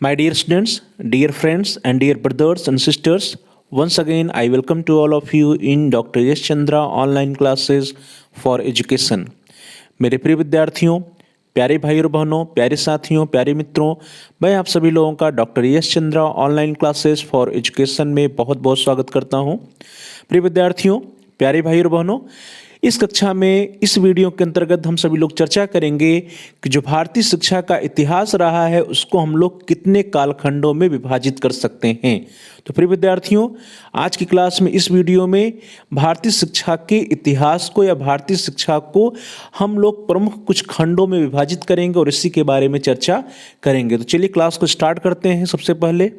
My dear students, dear friends, and dear brothers and sisters, once again I welcome to all of you in Dr. Yash Chandra online classes for education. मेरे प्रिय विद्यार्थियों, प्यारे भाई और बहनों, प्यारे साथियों, प्यारे मित्रों, मैं आप सभी लोगों का doctor Yash Chandra online classes for education में बहुत बहुत स्वागत करता हूं। प्रिय विद्यार्थियों, प्यारे भाई और बहनों, इस कक्षा में इस वीडियो के अंतर्गत हम सभी लोग चर्चा करेंगे कि जो भारतीय शिक्षा का इतिहास रहा है उसको हम लोग कितने कालखंडों में विभाजित कर सकते हैं। तो प्रिय विद्यार्थियों, आज की क्लास में इस वीडियो में भारतीय शिक्षा के इतिहास को या भारतीय शिक्षा को हम लोग प्रमुख कुछ खंडों में विभाजित करेंगे और इसी के बारे में चर्चा करेंगे। तो चलिए क्लास को स्टार्ट करते हैं। सबसे पहले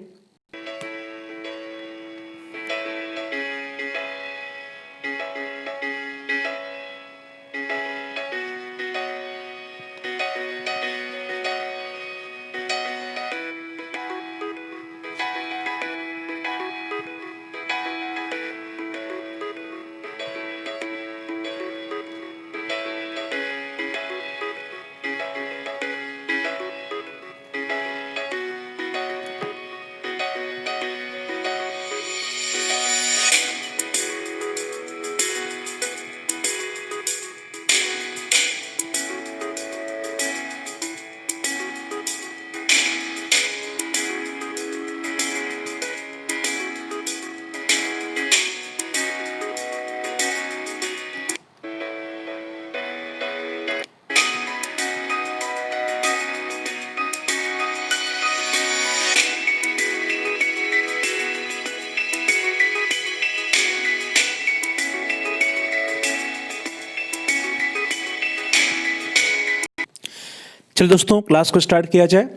चलिए दोस्तों, क्लास को स्टार्ट किया जाए।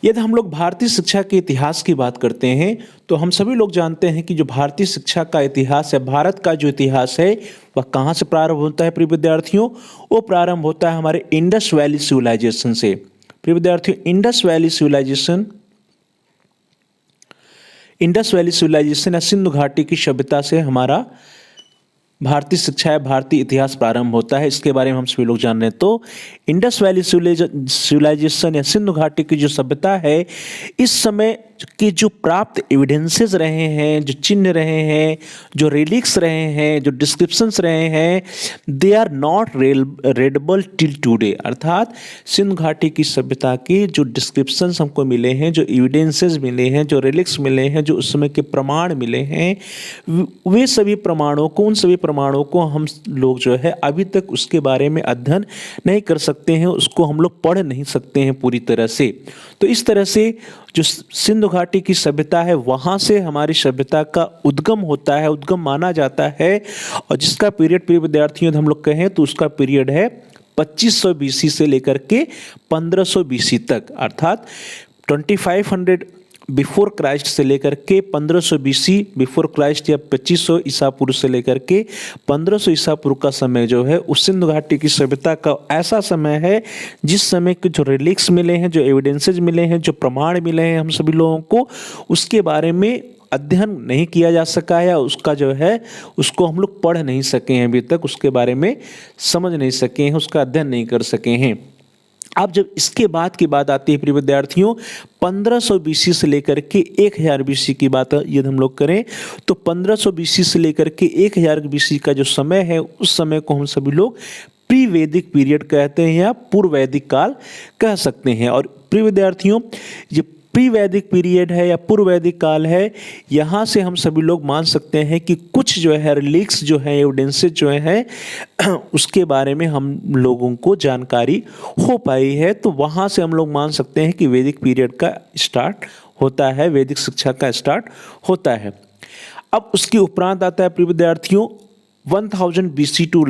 यदि हम लोग भारतीय शिक्षा के इतिहास की बात करते हैं तो हम सभी लोग जानते हैं कि जो भारतीय शिक्षा का इतिहास है, भारत का जो इतिहास है वह कहाँ से प्रारंभ होता है प्रिय विद्यार्थियों? वो प्रारंभ होता है हमारे इंडस वैली सिविलाइजेशन से। प्रिय विद्यार्थियों, इंडस वैली सिविलाइजेशन या सिंधु घाटी की सभ्यता से हमारा भारतीय शिक्षा या भारतीय इतिहास प्रारंभ होता है। इसके बारे में हम सभी लोग जान रहे हैं। तो इंडस वैली सिविलाइजेशन या सिंधु घाटी की जो सभ्यता है, इस समय के जो प्राप्त एविडेंसेस रहे हैं, जो चिन्ह रहे हैं, जो रिलिक्स रहे हैं, जो डिस्क्रिप्शंस रहे हैं, they are not readable till today. अर्थात सिंधु घाटी की सभ्यता के जो डिस्क्रिप्शंस हमको मिले हैं, जो एविडेंसेस मिले हैं, जो रिलिक्स मिले हैं, जो उस समय के प्रमाण मिले हैं, वे सभी प्रमाणों को, उन सभी प्रमाणों को हम लोग जो है अभी तक उसके बारे में अध्ययन नहीं कर सकते हैं, उसको हम लोग पढ़ नहीं सकते हैं पूरी तरह से। तो इस तरह से जो सिंधु घाटी की सभ्यता है, वहाँ से हमारी सभ्यता का उद्गम होता है, उद्गम माना जाता है। और जिसका पीरियड प्रिय विद्यार्थियों हम लोग कहें तो उसका पीरियड है 2500 बीसी से लेकर के 1500 बीसी तक। अर्थात 2500 बिफोर क्राइस्ट से लेकर के 1500 बीसी बिफोर क्राइस्ट या 2500 ईसा पूर्व से लेकर के 1500 ईसा पूर्व का समय जो है उस सिंधु घाटी की सभ्यता का ऐसा समय है जिस समय के जो रिलिक्स मिले हैं, जो एविडेंसेज मिले हैं, जो प्रमाण मिले हैं हम सभी लोगों को, उसके बारे में अध्ययन नहीं किया जा सका है, या उसका जो है उसको हम लोग पढ़ नहीं सके हैं अभी तक, उसके बारे में समझ नहीं सके हैं, उसका अध्ययन नहीं कर सके हैं। अब जब इसके बाद की बात आती है प्रिय विद्यार्थियों, 1500 बीसी से लेकर के 1000 बीसी की बात यदि हम लोग करें तो 1500 बीसी से लेकर के 1000 बीसी का जो समय है, उस समय को हम सभी लोग प्री वैदिक पीरियड कहते हैं या पूर्व वैदिक काल कह सकते हैं। और प्रिय विद्यार्थियों, ये प्री वैदिक पीरियड है या पूर्व वैदिक काल है, यहाँ से हम सभी लोग मान सकते हैं कि कुछ जो है रिलिक्स जो है, एविडेंसेस जो है, उसके बारे में हम लोगों को जानकारी हो पाई है। तो वहाँ से हम लोग मान सकते हैं कि वैदिक पीरियड का स्टार्ट होता है, वैदिक शिक्षा का स्टार्ट होता है। अब उसके उपरांत आता है प्रिय विद्यार्थियों 1000 बीसी टू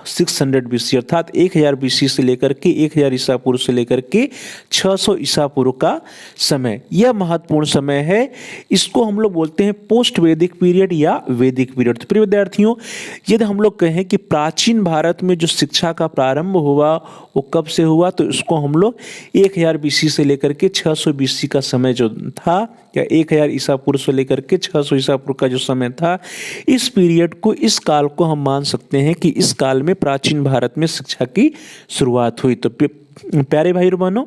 600 बीसी, अर्थात 1000 बीसी से लेकर के 1000 ईसा पूर्व से लेकर के 600 ईसा पूर्व का समय। यह महत्वपूर्ण समय है। इसको हम लोग बोलते हैं पोस्ट वैदिक पीरियड या वैदिक पीरियड। तो प्रिय विद्यार्थियों, यदि हम लोग कहें कि प्राचीन भारत में जो शिक्षा का प्रारंभ हुआ वो कब से हुआ, तो इसको हम लोग 1000 बीसी से लेकर के 600 बीसी का समय जो था, या 1000 ईसा पूर्व से लेकर के 600 ईसा पूर्व का जो समय था, इस पीरियड को, इस काल को हम मान सकते हैं कि इस काल में प्राचीन भारत में शिक्षा की शुरुआत हुई। तो प्यारे भाई और बहनों,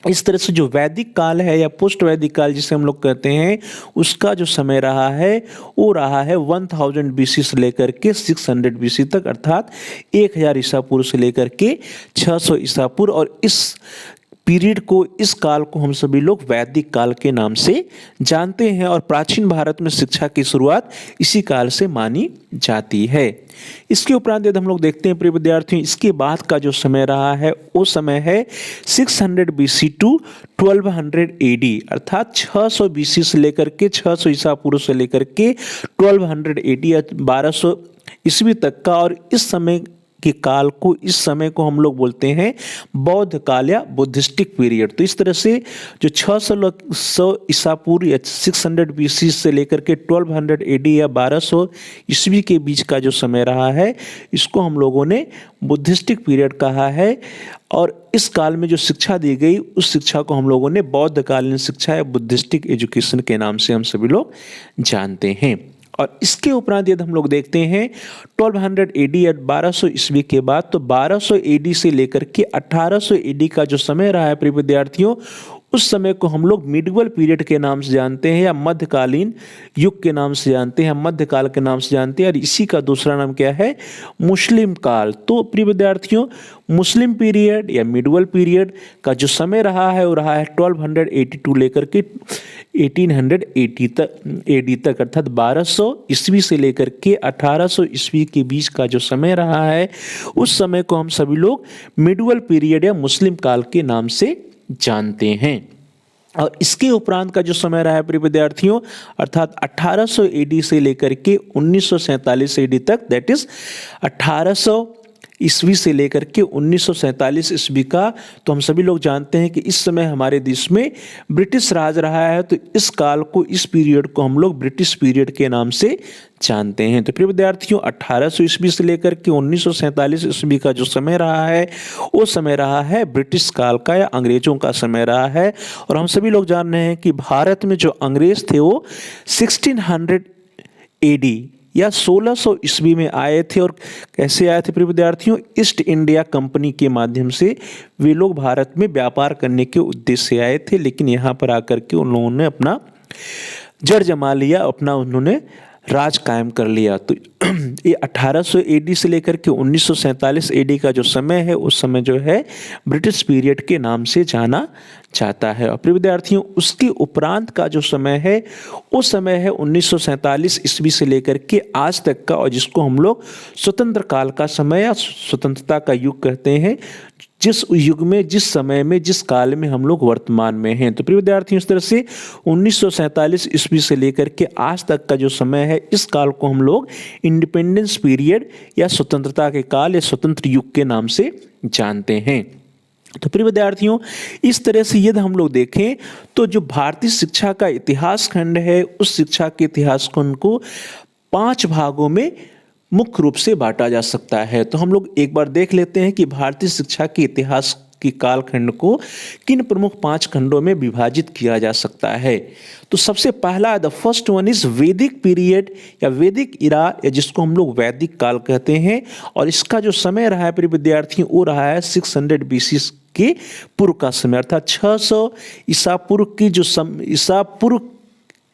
इस तरह से जो वैदिक काल है या पोस्ट वैदिक काल जिसे हम लोग कहते हैं, उसका जो समय रहा है वो रहा है 1000 BC से लेकर के 600 BC तक, अर्थात 1000 ईसा पूर्व से लेकर के 600 ईसा पूर्व। और इस पीरियड को, इस काल को हम सभी लोग वैदिक काल के नाम से जानते हैं। और प्राचीन भारत में शिक्षा की शुरुआत इसी काल से मानी जाती है। इसके उपरांत यदि हम लोग देखते हैं प्रिय विद्यार्थियों, इसके बाद का जो समय रहा है वो समय है 600 BC टू 1200 AD, अर्थात 600 BC से लेकर के 600 ईसा पूर्व से लेकर के 1200 AD या 1200 ईस्वी तक का। और इस समय के काल को, इस समय को हम लोग बोलते हैं बौद्ध काल या बुद्धिस्टिक पीरियड। तो इस तरह से जो 600 ईसा पूर्व या 600 BC से लेकर के 1200 AD या 1200 ईस्वी के बीच का जो समय रहा है, इसको हम लोगों ने बुद्धिस्टिक पीरियड कहा है। और इस काल में जो शिक्षा दी गई, उस शिक्षा को हम लोगों ने बौद्धकालीन शिक्षा या बुद्धिस्टिक एजुकेशन के नाम से हम सभी लोग जानते हैं। और इसके उपरांत यदि हम लोग देखते हैं 1200 AD या 1200 ईस्वी के बाद, तो 1200 AD से लेकर के 1800 AD का जो समय रहा है प्रिय विद्यार्थियों, उस समय को हम लोग मिडिवल पीरियड के नाम से जानते हैं या मध्यकालीन युग के नाम से जानते हैं, मध्यकाल के नाम से जानते हैं। और इसी का दूसरा नाम क्या है? मुस्लिम काल। तो प्रिय विद्यार्थियों, मुस्लिम पीरियड या मिडिवल पीरियड का जो समय रहा है वो रहा है 1282 लेकर के 1880 तक AD तक, अर्थात 1200 ईस्वी से लेकर के 1800 ईस्वी के बीच का जो समय रहा है, उस समय को हम सभी लोग मिडिवल पीरियड या मुस्लिम काल के नाम से जानते हैं। और इसके उपरांत का जो समय रहा है प्रिय विद्यार्थियों, अर्थात 1800 AD से लेकर के 1947 AD तक, दैट इज 1800 ईस्वी से लेकर के 1947 ईस्वी का, तो हम सभी लोग जानते हैं कि इस समय हमारे देश में ब्रिटिश राज रहा है। तो इस काल को, इस पीरियड को हम लोग ब्रिटिश पीरियड के नाम से जानते हैं। तो प्रिय विद्यार्थियों, 1800 ईस्वी से लेकर के 1947 ईस्वी का जो समय रहा है वो समय रहा है ब्रिटिश काल का या अंग्रेजों का समय रहा है। और हम सभी लोग जान रहे हैं कि भारत में जो अंग्रेज थे वो 1600 AD या 1600 ईस्वी में आए थे। और कैसे आए थे प्रिय विद्यार्थियों? ईस्ट इंडिया कंपनी के माध्यम से वे लोग भारत में व्यापार करने के उद्देश्य से आए थे, लेकिन यहाँ पर आकर के उन लोगों ने अपना जड़ जमा लिया, अपना उन्होंने राज कायम कर लिया। तो ये 1800 AD से लेकर के 1947 AD का जो समय है, उस समय जो है ब्रिटिश पीरियड के नाम से जाना जाता है। और प्रिय विद्यार्थियों, उसके उपरांत का जो समय है वो समय है 1947 ईस्वी से लेकर के आज तक का, और जिसको हम लोग स्वतंत्र काल का समय या स्वतंत्रता का युग कहते हैं, जिस युग में, जिस समय में, जिस काल में हम लोग वर्तमान में हैं। तो प्रिय विद्यार्थियों, इस तरह से 1947 ईस्वी से लेकर के आज तक का जो समय है, इस काल को हम लोग इंडिपेंडेंस पीरियड या स्वतंत्रता के काल या स्वतंत्र युग के नाम से जानते हैं। तो प्रिय विद्यार्थियों, इस तरह से यदि हम लोग देखें तो जो भारतीय शिक्षा का इतिहास खंड है, उस शिक्षा के इतिहास खंड को 5 भागों में मुख्य रूप से बांटा जा सकता है। तो हम लोग एक बार देख लेते हैं कि भारतीय शिक्षा के इतिहास के कालखंड को किन प्रमुख 5 खंडों में विभाजित किया जा सकता है। तो सबसे पहला, द फर्स्ट वन इज वैदिक पीरियड या वैदिक इरा, या जिसको हम लोग वैदिक काल कहते हैं। और इसका जो समय रहा है प्रिय विद्यार्थियों, वो रहा है 600 BC के पूर्व का समय, अर्थात 600 ईसा पूर्व की जो ईसा पूर्व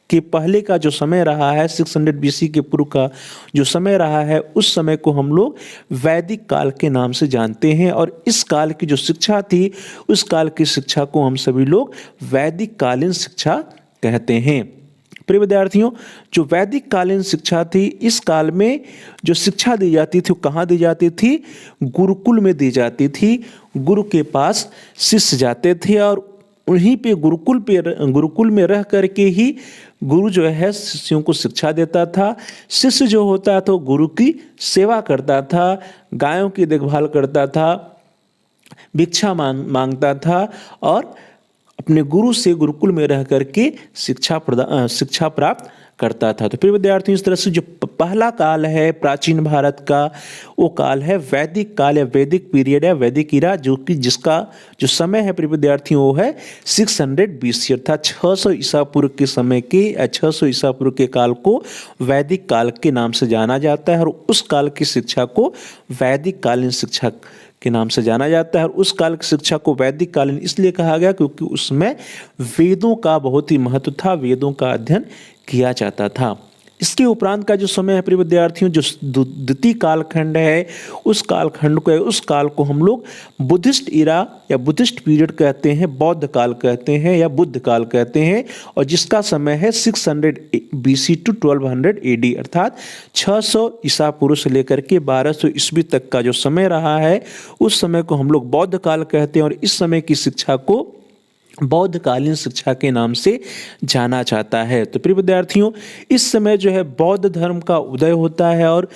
के पहले का जो समय रहा है, 600 BC के पूर्व का जो समय रहा है, उस समय को हम लोग वैदिक काल के नाम से जानते हैं। और इस काल की जो शिक्षा थी, उस काल की शिक्षा को हम सभी लोग वैदिक कालीन शिक्षा कहते हैं। प्रिय विद्यार्थियों, जो वैदिक कालीन शिक्षा थी, इस काल में जो शिक्षा दी जाती थी वो कहाँ दी जाती थी? गुरुकुल में दी जाती थी। गुरु के पास शिष्य जाते थे और उन्हीं पे गुरुकुल में रह करके ही गुरु जो है शिष्यों को शिक्षा देता था। शिष्य जो होता था गुरु की सेवा करता था, गायों की देखभाल करता था, भिक्षा मांगता था और अपने गुरु से गुरुकुल में रह करके शिक्षा प्राप्त करता था। तो प्रिय विद्यार्थियों, इस तरह से जो पहला काल है प्राचीन भारत का, वो काल है वैदिक काल या वैदिक पीरियड या वैदिक इरा, जो कि जिसका जो समय है प्रिय विद्यार्थियों वो है 600 BC, अर्थात 600 ईसा पूर्व के समय के या 600 ईसा पूर्व के काल को वैदिक काल के नाम से जाना जाता है। और उस काल की शिक्षा को वैदिक कालीन शिक्षा के नाम से जाना जाता है। और उस काल की शिक्षा को वैदिक कालीन इसलिए कहा गया क्योंकि उसमें वेदों का बहुत ही महत्व था, वेदों का अध्ययन किया जाता था। इसके उपरांत का जो समय है प्रिय विद्यार्थियों, जो द्वितीय कालखंड है, उस काल को हम लोग बुद्धिस्ट इरा या बुद्धिस्ट पीरियड कहते हैं, बौद्ध काल कहते हैं या बुद्ध काल कहते हैं, और जिसका समय है 600 BC टू 1200 AD, अर्थात 600 ईसा पूर्व से लेकर के 1200 ईस्वी तक का जो समय रहा है, उस समय को हम लोग बौद्ध काल कहते हैं। और इस समय की शिक्षा को बौद्धकालीन शिक्षा के नाम से जाना जाता है। तो प्रिय विद्यार्थियों, इस समय जो है बौद्ध धर्म का उदय होता है, और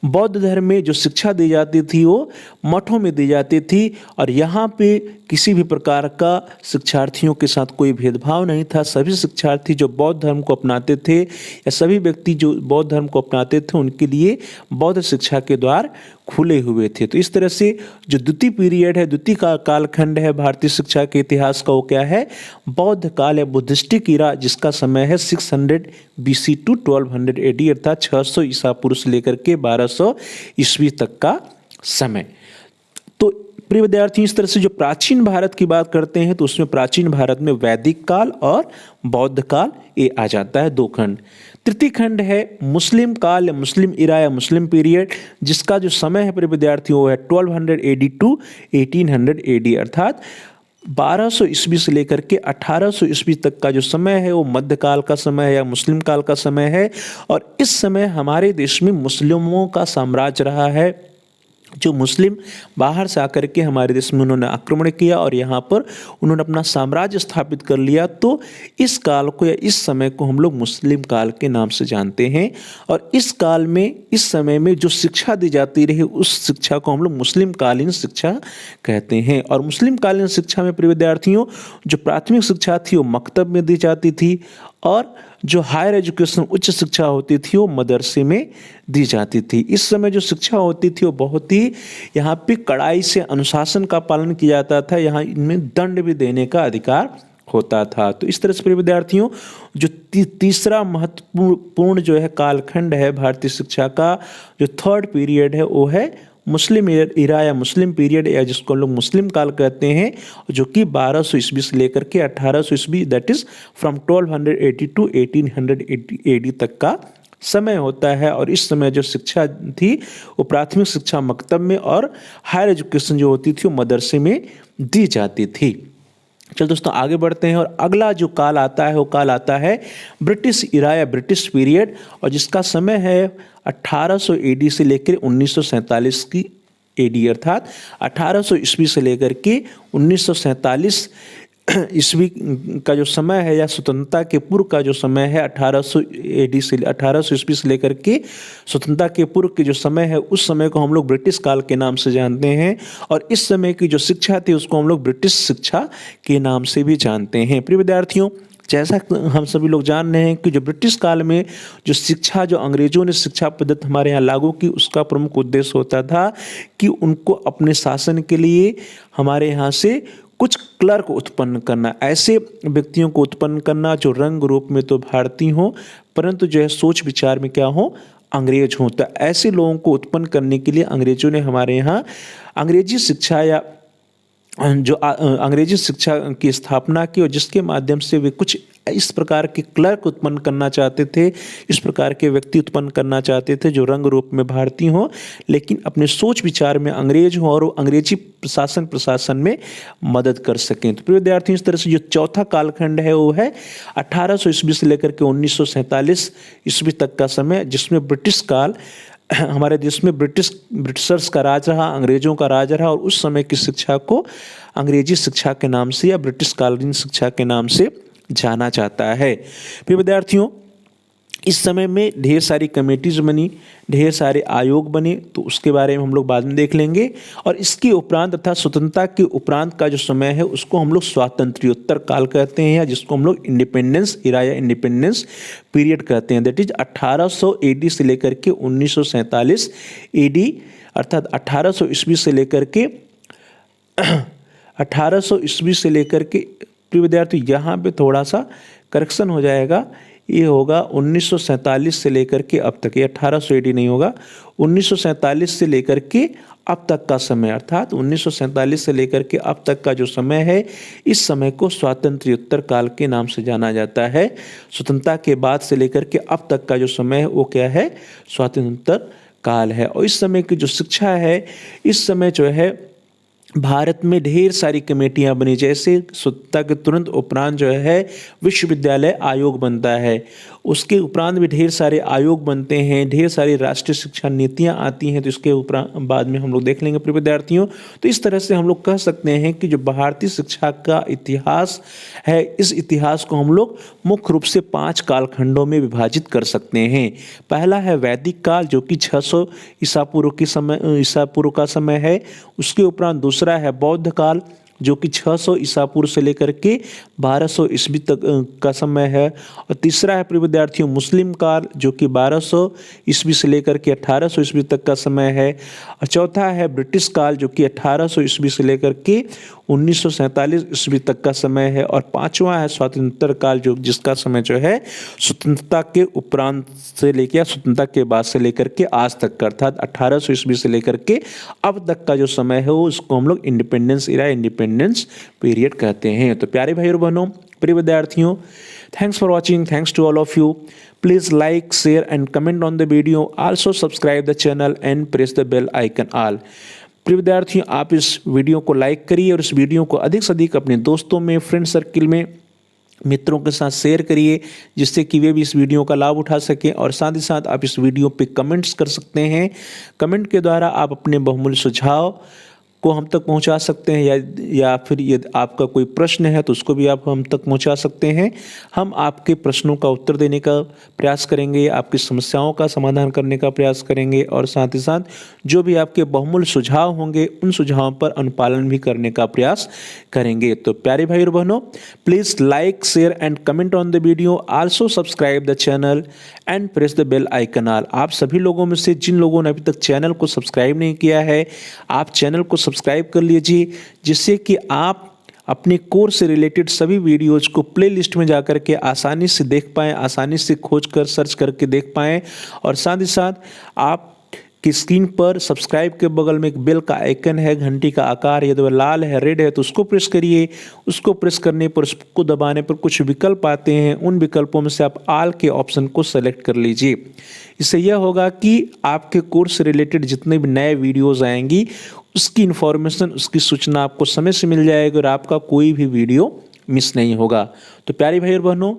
बौद्ध धर्म में जो शिक्षा दी जाती थी वो मठों में दी जाती थी, और यहाँ पे किसी भी प्रकार का शिक्षार्थियों के साथ कोई भेदभाव नहीं था। सभी शिक्षार्थी जो बौद्ध धर्म को अपनाते थे या सभी व्यक्ति जो बौद्ध धर्म को अपनाते थे, उनके लिए बौद्ध शिक्षा के द्वार खुले हुए थे। तो इस तरह से जो द्वितीय पीरियड है, द्वितीय कालखंड है भारतीय शिक्षा के इतिहास का, वो क्या है? बौद्ध काल या बुद्धिस्टिक इरा, जिसका समय है 600 BC टू 1200 AD, अर्थात 600 ईसा पूर्व से लेकर के 1200 ईस्वी तक का समय। तो प्रिय विद्यार्थी, इस तरह से जो प्राचीन भारत की बात करते हैं तो उसमें प्राचीन भारत में वैदिक काल और बौद्ध काल ये आ जाता है, दो खंड। तृतीय खंड है मुस्लिम काल या मुस्लिम इरा या मुस्लिम पीरियड, जिसका जो समय है प्रिय विद्यार्थियों वो है 1200 AD टू 1800 AD, अर्थात 1200 ईस्वी से लेकर के 1800 ईस्वी तक का जो समय है वो मध्यकाल का समय है या मुस्लिम काल का समय है। और इस समय हमारे देश में मुस्लिमों का साम्राज्य रहा है। जो मुस्लिम बाहर से आकर के हमारे देश में उन्होंने आक्रमण किया और यहाँ पर उन्होंने अपना साम्राज्य स्थापित कर लिया। तो इस काल को या इस समय को हम लोग मुस्लिम काल के नाम से जानते हैं। और इस काल में, इस समय में जो शिक्षा दी जाती रही, उस शिक्षा को हम लोग मुस्लिम कालीन शिक्षा कहते हैं। और मुस्लिम कालीन शिक्षा में प्रिय विद्यार्थियों, जो प्राथमिक शिक्षा थी वो मकतब में दी जाती थी, और जो हायर एजुकेशन उच्च शिक्षा होती थी वो मदरसे में दी जाती थी। इस समय जो शिक्षा होती थी वो बहुत ही यहाँ पे कड़ाई से अनुशासन का पालन किया जाता था। यहाँ इनमें दंड भी देने का अधिकार होता था। तो इस तरह से प्रिय विद्यार्थियों, जो तीसरा महत्वपूर्ण जो है कालखंड है भारतीय शिक्षा का, जो थर्ड पीरियड है, वो है मुस्लिम इरा या मुस्लिम पीरियड, या जिसको हम लोग मुस्लिम काल कहते हैं, जो कि 1200 ईस्वी से लेकर के 1800 ईस्वी, that is from 1200 AD to 1800 AD तक का समय होता है। और इस समय जो शिक्षा थी वो प्राथमिक शिक्षा मकतब में और हायर एजुकेशन जो होती थी वो मदरसे में दी जाती थी। चलो दोस्तों आगे बढ़ते हैं, और अगला जो काल आता है वो काल आता है ब्रिटिश इरा या ब्रिटिश पीरियड, और जिसका समय है 1800 AD से लेकर 1947 की AD, अर्थात 1800 ईस्वी से लेकर के 1947 ईस्वी का जो समय है या स्वतंत्रता के पूर्व का जो समय है 1800 AD से 1800 ईस्वी से लेकर के स्वतंत्रता के पूर्व के जो समय है, उस समय को हम लोग ब्रिटिश काल के नाम से जानते हैं। और इस समय की जो शिक्षा थी उसको हम लोग ब्रिटिश शिक्षा के नाम से भी जानते हैं। प्रिय विद्यार्थियों, जैसा हम सभी लोग जान रहे हैं कि जो ब्रिटिश काल में जो शिक्षा, जो अंग्रेजों ने शिक्षा पद्धति हमारे यहाँ लागू की, उसका प्रमुख उद्देश्य होता था कि उनको अपने शासन के लिए हमारे यहाँ से कुछ क्लर्क उत्पन्न करना, ऐसे व्यक्तियों को उत्पन्न करना जो रंग रूप में तो भारतीय हों परंतु जो है सोच विचार में क्या हो, अंग्रेज हों। तो ऐसे लोगों को उत्पन्न करने के लिए अंग्रेजों ने हमारे यहाँ अंग्रेजी शिक्षा या जो अंग्रेजी शिक्षा की स्थापना की, और जिसके माध्यम से वे कुछ इस प्रकार के क्लर्क उत्पन्न करना चाहते थे, इस प्रकार के व्यक्ति उत्पन्न करना चाहते थे जो रंग रूप में भारतीय हों लेकिन अपने सोच विचार में अंग्रेज हों और अंग्रेजी प्रशासन में मदद कर सकें। तो प्रिय विद्यार्थी, इस तरह से जो चौथा कालखंड है वो है 1800 ईस्वी से लेकर के 1947 ईस्वी तक का समय, जिसमें ब्रिटिश काल, हमारे देश में ब्रिटिशर्स का राज रहा, अंग्रेजों का राज रहा, और उस समय की शिक्षा को अंग्रेजी शिक्षा के नाम से या ब्रिटिश कालीन शिक्षा के नाम से जाना जाता है। प्रिय विद्यार्थियों, इस समय में ढेर सारी कमेटीज बनी, ढेर सारे आयोग बने, तो उसके बारे में हम लोग बाद में देख लेंगे। और इसके उपरांत अर्थात स्वतंत्रता के उपरांत का जो समय है उसको हम लोग स्वातंत्र्योत्तर काल कहते हैं, या जिसको हम लोग इंडिपेंडेंस इरा या इंडिपेंडेंस पीरियड कहते हैं। दैट इज 1800 AD से लेकर के 1947 AD, अर्थात 1800 ईस्वी से लेकर के 1800 ईस्वी से लेकर के, प्रिय विद्यार्थी यहाँ पे थोड़ा सा करेक्शन हो जाएगा, ये होगा 1947 से लेकर के अब तक, ये 1880 नहीं होगा, 1947 से लेकर के अब तक का समय, अर्थात 1947 से लेकर के अब तक का जो समय है, इस समय को स्वातंत्र्योत्तर काल के नाम से जाना जाता है। स्वतंत्रता के बाद से लेकर के अब तक का जो समय है वो क्या है, स्वातंत्र्योत्तर काल है। और इस समय की जो शिक्षा है, इस समय जो है भारत में ढेर सारी कमेटियां बनी, जैसे स्वतंत्रता के तुरंत उपरांत जो है विश्वविद्यालय आयोग बनता है, उसके उपरांत भी ढेर सारे आयोग बनते हैं, ढेर सारी राष्ट्रीय शिक्षा नीतियां आती हैं, तो इसके उपरांत बाद में हम लोग देख लेंगे प्रिय विद्यार्थियों। तो इस तरह से हम लोग कह सकते हैं कि जो भारतीय शिक्षा का इतिहास है, इस इतिहास को हम लोग मुख्य रूप से 5 कालखंडों में विभाजित कर सकते हैं। पहला है वैदिक काल, जो कि 600 ईसा पूर्व का समय है। उसके उपरांत दूसरा है बौद्ध काल, जो कि 600 ईसा पूर्व से लेकर के 1200 ईस्वी तक का समय है। और तीसरा है प्रिय विद्यार्थियों मुस्लिम काल, जो कि 1200 ईस्वी से लेकर के 1800 ईस्वी तक का समय है। और चौथा है ब्रिटिश काल, जो कि 1800 ईस्वी से लेकर के 1947 ईस्वी तक का समय है। और पांचवा है स्वतंत्र काल, जो जिसका समय जो है स्वतंत्रता के उपरांत से लेकर स्वतंत्रता के बाद से लेकर के आज तक का, अर्थात 1800 ईस्वी से लेकर के अब तक का जो समय है वो उसको हम लोग इंडिपेंडेंस इरा, इंडिपेंडेंस पीरियड कहते हैं। तो प्यारे भाई और बहनों, प्रिय विद्यार्थियों, thanks for watching, thanks to all of you. Please like, share and comment on the video, also subscribe the channel and press the bell icon all. प्रिय विद्यार्थियों, आप इस वीडियो को लाइक करिए और इस वीडियो को अधिक से अधिक अपने दोस्तों में, फ्रेंड सर्किल में, मित्रों के साथ शेयर करिए, जिससे कि वे भी इस वीडियो का लाभ उठा सकें। और साथ ही साथ आप इस वीडियो पे कमेंट्स कर सकते हैं। कमेंट के द्वारा आप अपने बहुमूल्य सुझाव को हम तक पहुंचा सकते हैं, या फिर यदि आपका कोई प्रश्न है तो उसको भी आप हम तक पहुंचा सकते हैं। हम आपके प्रश्नों का उत्तर देने का प्रयास करेंगे, आपकी समस्याओं का समाधान करने का प्रयास करेंगे, और साथ ही साथ जो भी आपके बहुमूल्य सुझाव होंगे उन सुझावों पर अनुपालन भी करने का प्रयास करेंगे। तो प्यारे भाई और बहनों, please like, share and comment on the video, also subscribe the channel and press the bell icon all. आप सभी लोगों में से जिन लोगों ने अभी तक चैनल को सब्सक्राइब नहीं किया है, आप चैनल को सब्सक्राइब कर लीजिए, जिससे कि आप अपने कोर्स से रिलेटेड सभी वीडियोज को प्लेलिस्ट में जाकर के आसानी से देख पाएँ, आसानी से खोज कर सर्च करके देख पाएँ। और साथ ही साथ आप की स्क्रीन पर सब्सक्राइब के बगल में एक बेल का आइकन है, घंटी का आकार, यदि वह लाल है, रेड है, तो उसको प्रेस करिए। उसको प्रेस करने पर, उसको दबाने पर कुछ विकल्प आते हैं, उन विकल्पों में से आप ऑल के ऑप्शन को सेलेक्ट कर लीजिए। इससे यह होगा कि आपके कोर्स से रिलेटेड जितने भी नए वीडियोज़ आएंगी उसकी इन्फॉर्मेशन, उसकी सूचना आपको समय से मिल जाएगी और आपका कोई भी वीडियो मिस नहीं होगा। तो प्यारे भाई और बहनों,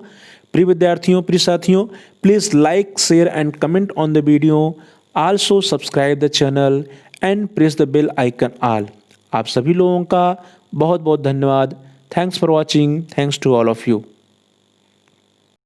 प्रिय विद्यार्थियों, प्रिय साथियों, please like, share and comment on the video, also subscribe the channel and press the bell icon all. आप सभी लोगों का बहुत बहुत धन्यवाद। Thanks for watching, thanks to all of you.